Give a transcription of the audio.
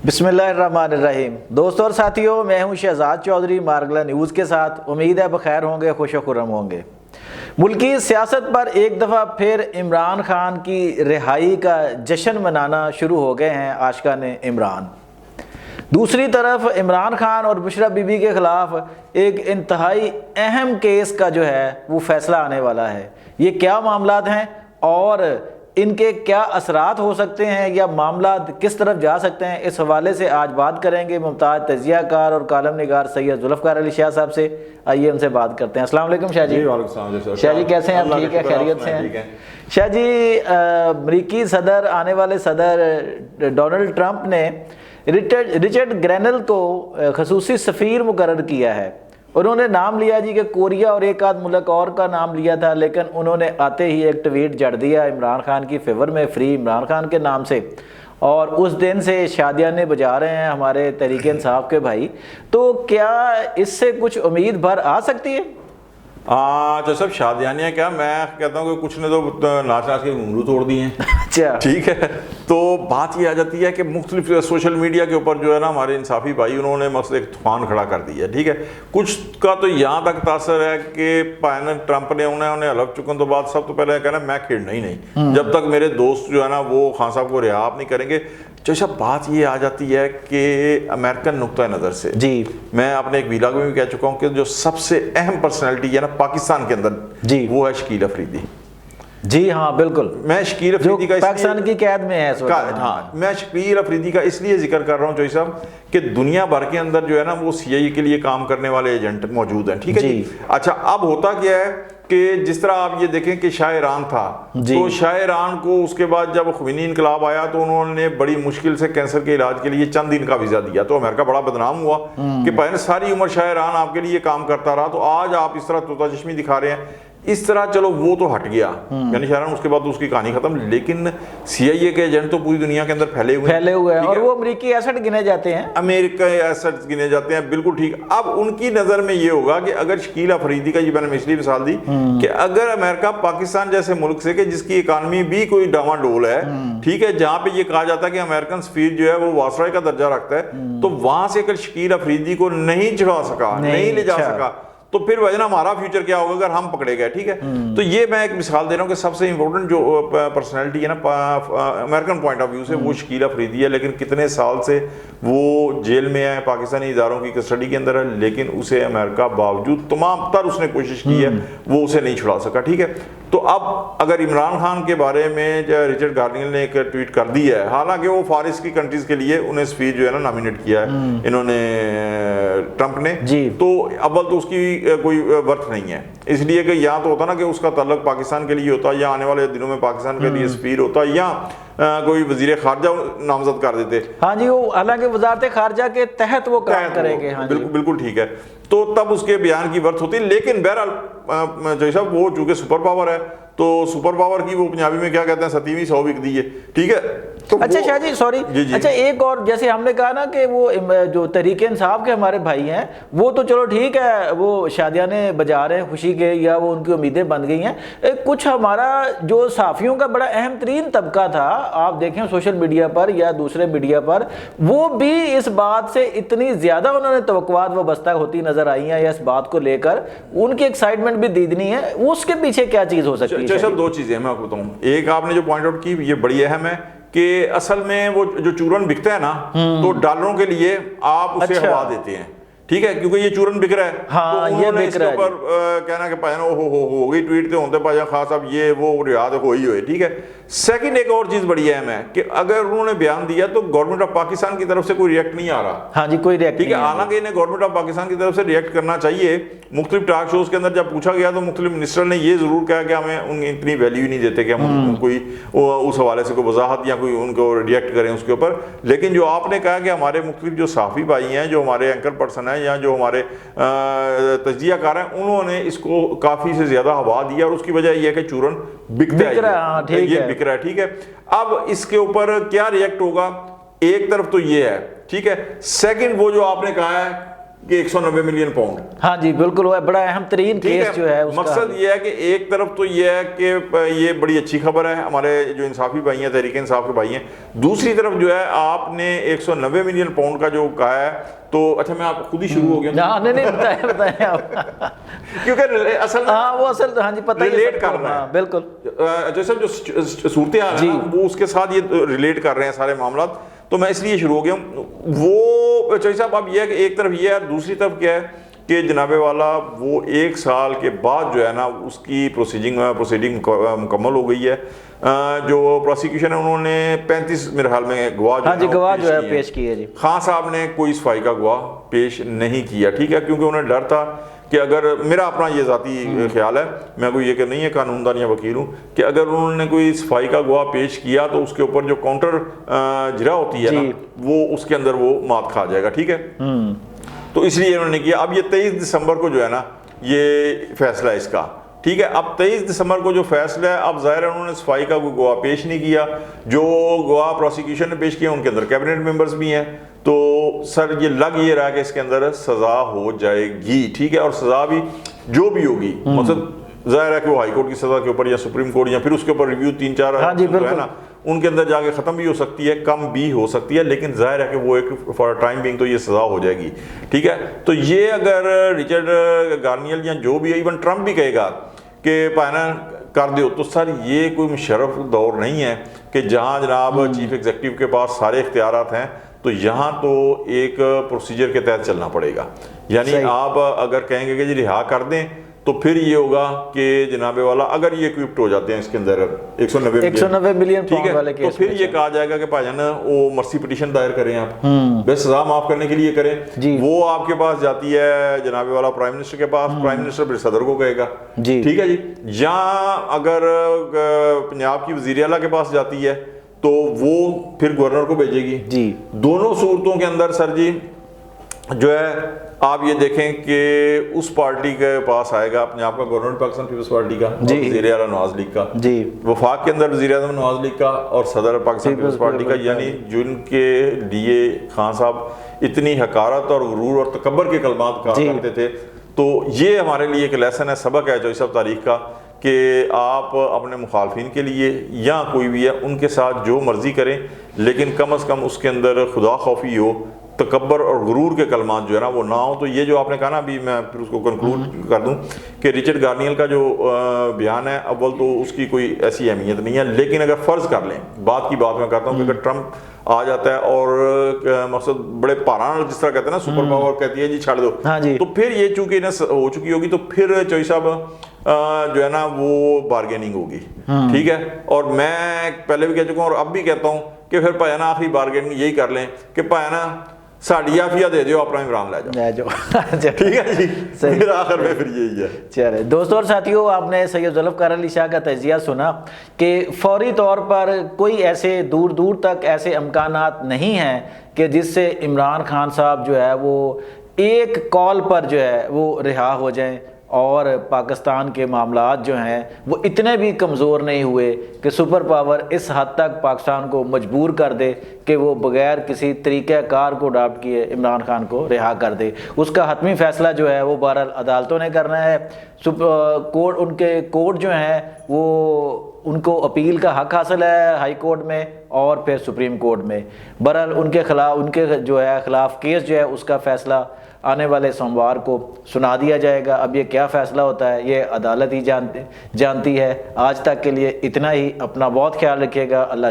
بسم اللہ الرحمن الرحیم۔ دوستوں اور ساتھیوں، میں ہوں شہزاد چودھری مارگلا نیوز کے ساتھ۔ امید ہے بخیر ہوں گے، خوش و خرم ہوں گے۔ ملکی سیاست پر ایک دفعہ پھر عمران خان کی رہائی کا جشن منانا شروع ہو گئے ہیں عاشقان عمران۔ دوسری طرف عمران خان اور بشرا بی بی کے خلاف ایک انتہائی اہم کیس کا جو ہے وہ فیصلہ آنے والا ہے۔ یہ کیا معاملات ہیں اور ان کے کیا اثرات ہو سکتے ہیں یا معاملات کس طرف جا سکتے ہیں، اس حوالے سے آج بات کریں گے ممتاز تجزیہ کار اور کالم نگار سید ذوالفقار علی شاہ صاحب سے۔ آئیے ان سے بات کرتے ہیں۔ السلام علیکم شاہ جی۔ وعلیکم السلام شاہ جی کیسے ہیں آپ؟ ٹھیک ہے، خیریت سے ہیں؟ شاہ جی، امریکی صدر، آنے والے صدر ڈونلڈ ٹرمپ نے رچرڈ گرینل کو خصوصی سفیر مقرر کیا ہے۔ انہوں نے نام لیا جی کہ کوریا اور ایک آدھ ملک اور کا نام لیا تھا، لیکن انہوں نے آتے ہی ایک ٹویٹ جڑ دیا عمران خان کی فیور میں، فری عمران خان کے نام سے، اور اس دن سے شادیانے بجا رہے ہیں ہمارے تحریک انصاف کے بھائی۔ تو کیا اس سے کچھ امید بھر آ سکتی ہے؟ جو سب شادیانیاں کیا، میں کہتا ہوں کہ کچھ نے تو ناچ ناچ کے گھنگرو توڑ دیے ہیں۔ اچھا، ٹھیک ہے، تو بات یہ آ جاتی ہے کہ مختلف سوشل میڈیا کے اوپر جو ہے نا ہمارے انصافی بھائی انہوں نے مقصد ایک طوفان کھڑا کر دیا ہے۔ ٹھیک ہے، کچھ کا تو یہاں تک تاثر ہے کہ ٹرمپ نے انہیں حلف چکن تو بعد سب تو پہلے کہنا میں کھیلنا ہی نہیں جب تک میرے دوست جو ہے نا وہ خان صاحب کو رہا نہیں کریں گے۔ جیسا بات یہ آ جاتی ہے کہ امریکن نقطہ نظر سے جی، میں اپنے ایک ویلاگ میں بھی کہہ چکا ہوں کہ جو سب سے اہم پرسنالٹی ہے نا پاکستان کے اندر جی، وہ ہے شکیل افریدی۔ جی ہاں بالکل، میں شکیل افریدی کا پاکستان کی قید میں ہے اس وقت۔ ہاں، میں شکیل افریدی کا اس لیے ذکر کر رہا ہوں چوئی صاحب کہ دنیا بھر کے اندر جو ہے نا وہ سی آئی اے کے لیے کام کرنے والے ایجنٹ موجود ہیں۔ ٹھیک ہے جی۔ اچھا، اب ہوتا کیا ہے کہ جس طرح آپ یہ دیکھیں کہ شاہ ایران تھا، تو شاہ ایران کو اس کے بعد جب خمینی انقلاب آیا تو انہوں نے بڑی مشکل سے کینسر کے علاج کے لیے چند دن کا ویزا دیا، تو امریکہ بڑا بدنام ہوا کہ پہلے ساری عمر شاہ ایران آپ کے لیے کام کرتا رہا، تو آج آپ اس طرح طوطا چشمی دکھا رہے ہیں۔ اس طرح چلو وہ تو ہٹ گیا، یعنی شاہ ایران اس کے بعد اس کی کہانی ختم، لیکن سی آئی اے کے ایجنٹ تو پوری دنیا کے اندر پھیلے ہوئے ہیں اور وہ امریکی ایسٹ گنے جاتے ہیں، امریکہ ایسٹ گنے جاتے ہیں۔ بالکل ٹھیک۔ اب ان کی نظر میں یہ ہوگا کہ اگر شکیل افریدی کا، یہ میں نے پچھلی مثال دی کہ اگر امریکہ پاکستان جیسے ملک سے کہ جس کی اکانومی بھی کوئی ڈاواں ڈول ہے، ٹھیک ہے، جہاں پہ یہ کہا جاتا ہے کہ امریکن سفیر جو ہے وہ واسرائے کا درجہ رکھتا ہے، تو وہاں سے اگر شکیل افریدی کو نہیں چھڑا سکا، نہیں لے جا سکا، تو پھر وجہ ہمارا فیوچر کیا ہوگا اگر ہم پکڑے گئے۔ ٹھیک ہے، تو یہ میں ایک مثال دے رہا ہوں کہ سب سے امپورٹنٹ جو پرسنالٹی ہے نا امریکن پوائنٹ آف ویو سے وہ شکیل افریدی ہے، لیکن کتنے سال سے وہ جیل میں ہے، پاکستانی اداروں کی کسٹڈی کے اندر ہے، لیکن اسے امریکہ باوجود تمام تر اس نے کوشش کی ہے وہ اسے نہیں چھڑا سکا۔ ٹھیک ہے، تو اب اگر عمران خان کے بارے میں رچرڈ گارنیل نے ایک ٹویٹ کر دی ہے، حالانکہ وہ فارس کی کنٹریز کے لیے انہیں سفیر جو ہے نا نامینیٹ کیا ہے انہوں نے ٹرمپ نے، تو اول تو اس کی کوئی ورتھ نہیں ہے، اس لیے کہ یا تو ہوتا نا کہ اس کا تعلق پاکستان کے لیے ہوتا، یا آنے والے دنوں میں پاکستان کے لیے سفیر ہوتا، یا کوئی وزیر خارجہ نامزد کر دیتے۔ ہاں جی، وہ حالانکہ وزارت خارجہ کے تحت وہ کام کریں گے۔ ہاں بالکل بالکل ٹھیک ہے، تو تب اس کے بیان کی ورتھ ہوتی، لیکن بہرحال جو صاحب وہ چونکہ سپر پاور ہے، تو سپر پاور کی وہ پنجابی میں کیا کہتے ہیں 7ویں 100 بک دی ہے۔ ٹھیک ہے، تو اچھا شاہ جی سوری، اچھا ایک اور، جیسے ہم نے کہا نا کہ وہ جو تحریک انصاف کے ہمارے بھائی ہیں وہ تو چلو ٹھیک ہے، وہ شادیانے بجا رہے ہیں خوشی کے، یا وہ ان کی امیدیں بن گئی ہیں۔ کچھ ہمارا جو صحافیوں کا بڑا اہم ترین طبقہ تھا، آپ دیکھیں سوشل میڈیا پر یا دوسرے میڈیا پر، وہ بھی اس بات سے اتنی زیادہ انہوں نے توقعات وابستہ ہوتی نظر آئی ہیں، یا اس بات کو لے کر ان کی ایکسائٹمنٹ بھی دیدنی ہے، اس کے پیچھے کیا چیز ہو سکتی ہے؟ سب دو چیزیں میں آپ کو بتاؤں، ایک آپ نے جو پوائنٹ آؤٹ کی یہ بڑی اہم ہے کہ اصل میں وہ جو چورن بکتا ہے نا تو ڈالروں کے لیے آپ اسے ہوا دیتے ہیں۔ ٹھیک ہے، کیونکہ یہ چورن بک رہا ہے، ہاں یہ بک رہا ہے، اس کے اوپر کہنا کہ پاجانا ہو گئی ٹویٹ تے ہوتے پاجا خاص اب یہ وہ ریاض ہوئی ہوئے۔ ٹھیک ہے، سیکنڈ ایک اور چیز بڑی اہم ہے کہ اگر انہوں نے بیان دیا تو گورنمنٹ آف پاکستان کی طرف سے کوئی ریئیکٹ نہیں آ رہا۔ ہاں جی، کوئی ریئیکٹ ٹھیک ہے، حالانکہ انہیں گورنمنٹ آف پاکستان کی طرف سے ریئیکٹ کرنا چاہیے۔ مختلف ٹاک شوز کے اندر جب پوچھا گیا تو مختلف منسٹر نے یہ ضرور کہا کہ ہمیں ان اتنی ویلیو نہیں دیتے کہ ہم کوئی اس حوالے سے کوئی وضاحت یا کوئی ان کو ریئیکٹ کریں اس کے اوپر، لیکن جو آپ نے کہا کہ ہمارے مختلف جو صحافی بھائی ہیں، جو ہمارے اینکر پرسن ہیں یا جو ہمارے تجزیہ کار ہیں، انہوں نے اس کو کافی سے زیادہ ہوا دیا، اور اس کی وجہ یہ ہے کہ چورن بکتا ہے، یہ بک رہا ہے۔ ٹھیک ہے، اب اس کے اوپر کیا ریئیکٹ ہوگا؟ ایک طرف تو یہ ہے، ٹھیک ہے، سیکنڈ وہ جو آپ نے کہا ہے کہ 190 ملین پاؤنڈ. ہاں جی بالکل، وہ بڑا اہم ترین کیس جو ہے. مقصد یہ ہے کہ ایک طرف تو یہ ہے کہ یہ بڑی اچھی خبر ہے ہمارے جو انصافی بھائی ہیں، تحریک انصاف کے بھائی ہیں. دوسری طرف جو ہے آپ نے 190 ملین پاؤنڈ کا جو کہا ہے تو اچھا میں آپ خود ہی شروع ہو گیا. نہیں بتائیں آپ کیونکہ اصل وہ اصل ہاں جی پتہ ریلیٹ کر رہا ہے بالکل. جیسے جو صورتحال ہے وہ اس کے ساتھ یہ ریلیٹ کر رہے ہیں سارے معاملات، تو میں اس لیے شروع ہو گیا ہوں. وہ چوہدری صاحب اب یہ ہے کہ ایک طرف یہ ہے، دوسری طرف کیا ہے کہ جناب والا وہ 1 سال کے بعد جو ہے نا اس کی پروسیڈنگ مکمل ہو گئی ہے. جو پروسیکیوشن ہے انہوں نے 35 میرے خیال میں گواہ جو ہے پیش کیے. جی خان صاحب نے کوئی صفائی کا گواہ پیش نہیں کیا، ٹھیک ہے، کیونکہ انہیں ڈر تھا کہ اگر میرا اپنا یہ ذاتی خیال ہے، میں کوئی یہ کہ نہیں ہے قانون دان یا وکیل ہوں، کہ اگر انہوں نے کوئی صفائی کا گواہ پیش کیا تو اس کے اوپر جو کاؤنٹر جرا ہوتی ہے نا وہ اس کے اندر وہ مات کھا جائے گا، ٹھیک ہے. تو اس لیے انہوں نے کیا. اب یہ 23 دسمبر کو جو ہے نا یہ فیصلہ ہے اس کا، ٹھیک ہے. اب 23 دسمبر کو جو فیصلہ ہے، اب ظاہر ہے انہوں نے صفائی کا کوئی گواہ پیش نہیں کیا. جو گواہ پروسیکیوشن نے پیش کیا ان کے اندر کیبنٹ ممبرز بھی ہیں. تو سر یہ لگ یہ رہا کہ اس کے اندر سزا ہو جائے گی، ٹھیک ہے. اور سزا بھی جو بھی ہوگی، مطلب ظاہر ہے کہ وہ ہائی کورٹ کی سزا کے اوپر یا سپریم کورٹ یا پھر اس کے اوپر ریویو 3-4 ہے نا ان کے اندر جا کے ختم بھی ہو سکتی ہے، کم بھی ہو سکتی ہے، لیکن ظاہر ہے کہ وہ ایک فار ٹائم بینگ تو یہ سزا ہو جائے گی، ٹھیک ہے. تو یہ اگر رچرڈ گارنیل یا جو بھی ہے، ایون ٹرمپ بھی کہے گا کہ پائنا کر دو، تو سر یہ کوئی مشرف دور نہیں ہے کہ جہاں جناب چیف ایگزیکٹو کے پاس سارے اختیارات ہیں. تو یہاں تو ایک پروسیجر کے تحت چلنا پڑے گا. یعنی آپ اگر کہیں گے کہ جی رہا کر دیں تو پھر یہ ہوگا کہ جناب والا اگر یہ اکوپٹ ہو جاتے ہیں اس کے اندر 190 ملین پاؤنڈ والے تو پھر یہ کہا جائے گا کہ بھائی جان وہ مرسی پٹیشن دائر کریں، آپ بس سزا معاف کرنے کے لیے کریں. وہ آپ کے پاس جاتی ہے جناب والا پرائم منسٹر کے پاس، پرائم منسٹر پھر صدر کو کہے گا، ٹھیک ہے جی. یا اگر پنجاب کی وزیر اعلیٰ کے پاس جاتی ہے تو وہ پھر گورنر کو بھیجے گی. دونوں صورتوں کے اندر سر جی جو ہے آپ یہ دیکھیں کہ اس پارٹی کے پاس آئے گا پنجاب کا گورنر پاکستان پیپلز پارٹی کا، وزیر اعلیٰ نواز لیگ کا، وفاق کے اندر وزیر اعظم نواز لیگ کا اور صدر پاکستان پیپلز پارٹی کا. یعنی جن کے لیے خان صاحب اتنی حقارت اور غرور اور تکبر کے کلمات کہا کرتے تھے. تو یہ ہمارے لیے ایک لیسن ہے، سبق ہے جو اس تاریخ کا، کہ آپ اپنے مخالفین کے لیے یا کوئی بھی ہے ان کے ساتھ جو مرضی کریں، لیکن کم از کم اس کے اندر خدا خوفی ہو، تکبر اور غرور کے کلمات جو ہے نا وہ نہ ہو. تو یہ جو آپ نے کہا نا، ابھی میں پھر اس کو کنکلوڈ کر دوں کہ رچرڈ گارنیل کا جو بیان ہے، اول تو اس کی کوئی ایسی اہمیت نہیں ہے، لیکن اگر فرض کر لیں، بات کی بات میں کرتا ہوں کہ اگر ٹرمپ آ جاتا ہے اور مقصد بڑے پاران جس طرح کہتے ہیں نا سپر پاور کہتی ہے جی چھاڑ دو، تو پھر یہ چونکہ ہو چکی ہوگی تو پھر چوہدری صاحب جو ہے نا وہ بارگیننگ ہوگی، ٹھیک ہے. اور میں پہلے بھی کہہ چکا ہوں اور اب بھی کہتا ہوں کہ پھر پھائی نا آخری بارگیننگ یہی کر لیں کہ پھائی نا ساڑی عافیہ دے دیو، اپنا عمران لے جاؤ، ٹھیک ہے جی. پھر آخر میں پھر یہی ہے. چلے دوستوں اور ساتھیوں، آپ نے سید ذوالفقار علی شاہ کا تجزیہ سنا کہ فوری طور پر کوئی ایسے دور دور تک ایسے امکانات نہیں ہیں کہ جس سے عمران خان صاحب جو ہے وہ ایک کال پر جو ہے وہ رہا ہو جائیں، اور پاکستان کے معاملات جو ہیں وہ اتنے بھی کمزور نہیں ہوئے کہ سپر پاور اس حد تک پاکستان کو مجبور کر دے کہ وہ بغیر کسی طریقہ کار کو اڈاپٹ کیے عمران خان کو رہا کر دے. اس کا حتمی فیصلہ جو ہے وہ بہرحال عدالتوں نے کرنا ہے. کورٹ، ان کے کورٹ جو ہیں وہ ان کو اپیل کا حق حاصل ہے ہائی کورٹ میں اور پھر سپریم کورٹ میں. بہرحال ان کے خلاف، ان کے جو ہے خلاف کیس جو ہے اس کا فیصلہ آنے والے سوموار کو سنا دیا جائے گا. اب یہ کیا فیصلہ ہوتا ہے یہ عدالت ہی جانتی ہے. آج تک کے لیے اتنا ہی. اپنا بہت خیال رکھیے گا. اللہ